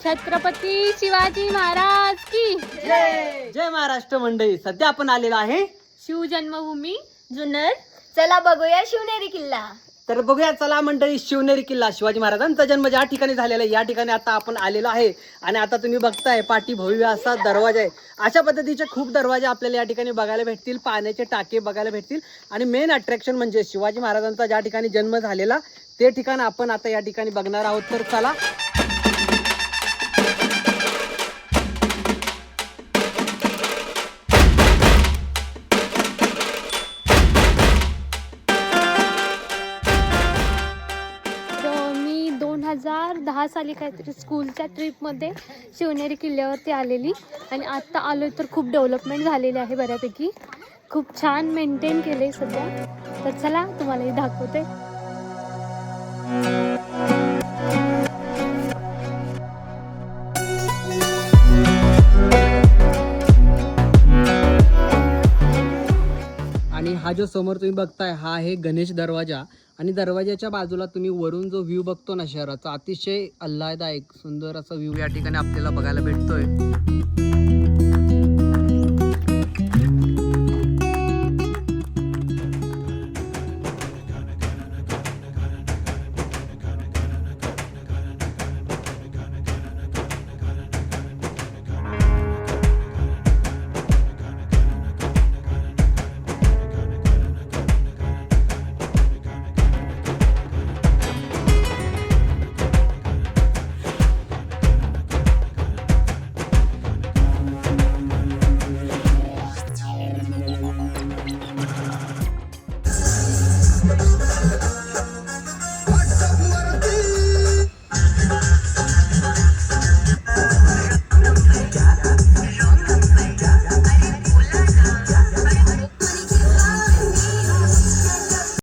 छत्रपती शिवाजी महाराज की जय जय महाराष्ट्र मंडळी. सध्या आपण आलेलो आहे शिवजन्मभूमी जुन्नर. चला बघूया शिवनेरी किल्ला. तर बघूया चला मंडळी, शिवनेरी किल्ला शिवाजी महाराजांचा जन्म ज्या ठिकाणी झालेला आहे या ठिकाणी आता आपण आलेलो आहे. आणि आता तुम्ही बघताय पाठी भव्य असा दरवाजा आहे. अशा पद्धतीचे खूप दरवाजे आपल्याला या ठिकाणी बघायला भेटतील, पाण्याचे टाके बघायला भेटतील आणि मेन अट्रॅक्शन म्हणजे शिवाजी महाराजांचा ज्या ठिकाणी जन्म झालेला ते ठिकाण आपण आता या ठिकाणी बघणार आहोत. तर चला मी 2010 साली काहीतरी स्कूलच्या ट्रिपमध्ये शिवनेरी किल्ल्यावरती आलेली आणि आत्ता आलोय तर खूप डेव्हलपमेंट झालेली आहे बऱ्यापैकी. खूप छान मेंटेन केले सध्या. तर चला तुम्हालाही दाखवते. आणि हा जो समोर तुम्ही बघताय हा आहे गणेश दरवाजा. आणि दरवाजाच्या बाजूला तुम्ही वरून जो व्ह्यू बघतो ना शहराचा, अतिशय आल्हाददायक सुंदर असा व्ह्यू या ठिकाणी आपल्याला बघायला भेटतोय.